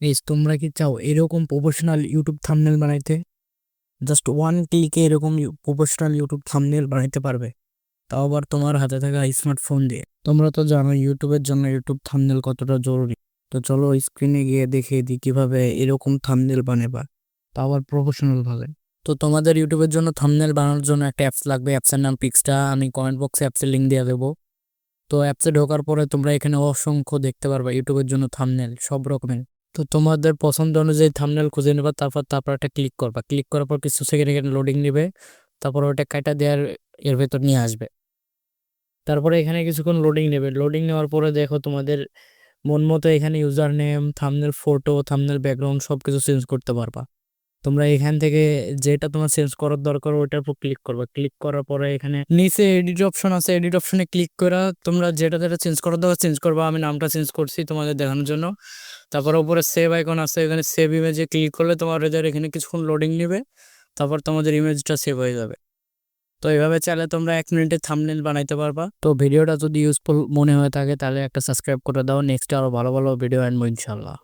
Guys তোমরা কি চাও এরকম প্রফেশনাল ইউটিউব থাম্বনেল বানাইতে? জাস্ট ওয়ান ক্লিকে এরকম প্রফেশনাল ইউটিউব থাম্বনেল বানাইতে পারবে, তাও আবার তোমার হাতে থাকা স্মার্টফোন দিয়ে। তোমরা তো জানো ইউটিউবের জন্য ইউটিউব থাম্বনেল কতটা জরুরি। তো চলো স্ক্রিনে গিয়ে দেখিয়ে দিই কিভাবে এরকম থাম্বনেল বানাবা, তাও আবার প্রফেশনাল ভাবে। তো তোমাদের ইউটিউবের জন্য থাম্বনেল বানানোর জন্য একটা অ্যাপস লাগবে। অ্যাপসের নাম পিক্সটা, আমি কমেন্ট বক্সে অ্যাপসের লিঙ্ক দিয়ে দেবো। তো অ্যাপসে ঢোকার পরে তোমরা এখানে অসংখ্য দেখতে পারবা ইউটিউবের জন্য থাম্বনেল সব রকমের। তো তোমাদের পছন্দ অনুযায়ী থাম্বনেল খুঁজে নেবা, তারপর একটা ক্লিক করবা। ক্লিক করার পর কিছু সেকেন্ড এখানে লোডিং নেবে, তারপর ওটা কাটা দেওয়ার এর ভেতর নিয়ে আসবে। তারপরে এখানে কিছুক্ষণ লোডিং নেবে। লোডিং নেওয়ার পরে দেখো তোমাদের মন মতো এখানে user name, thumbnail photo, thumbnail background সব কিছু চেঞ্জ করতে পারবা। তোমরা এখান থেকে যেটা তোমার চেঞ্জ করার দরকার ওইটার উপর ক্লিক করবা। ক্লিক করার পরে এখানে নিচে এডিট অপশন আছে, এডিট অপশনে ক্লিক করা তোমরা যেটা যেটা চেঞ্জ করার দরকার চেঞ্জ করবা। আমি নামটা চেঞ্জ করছি তোমাদের দেখানোর জন্য। তারপর উপরে সেভ আইকন আছে, এখানে সেভ ইমেজে ক্লিক করলে তোমাদের এখানে কিছুক্ষণ লোডিং নেবে, তারপর তোমাদের ইমেজটা সেভ হয়ে যাবে। তো এইভাবে চাইলে তোমরা 1 মিনিটে থাম্বনেল বানাইতে পারবা। তো ভিডিওটা যদি ইউজফুল মনে হয়ে থাকে তাহলে একটা সাবস্ক্রাইব করে দাও। নেক্সট আরো ভালো ভালো ভিডিও আনবো ইনশাল্লাহ।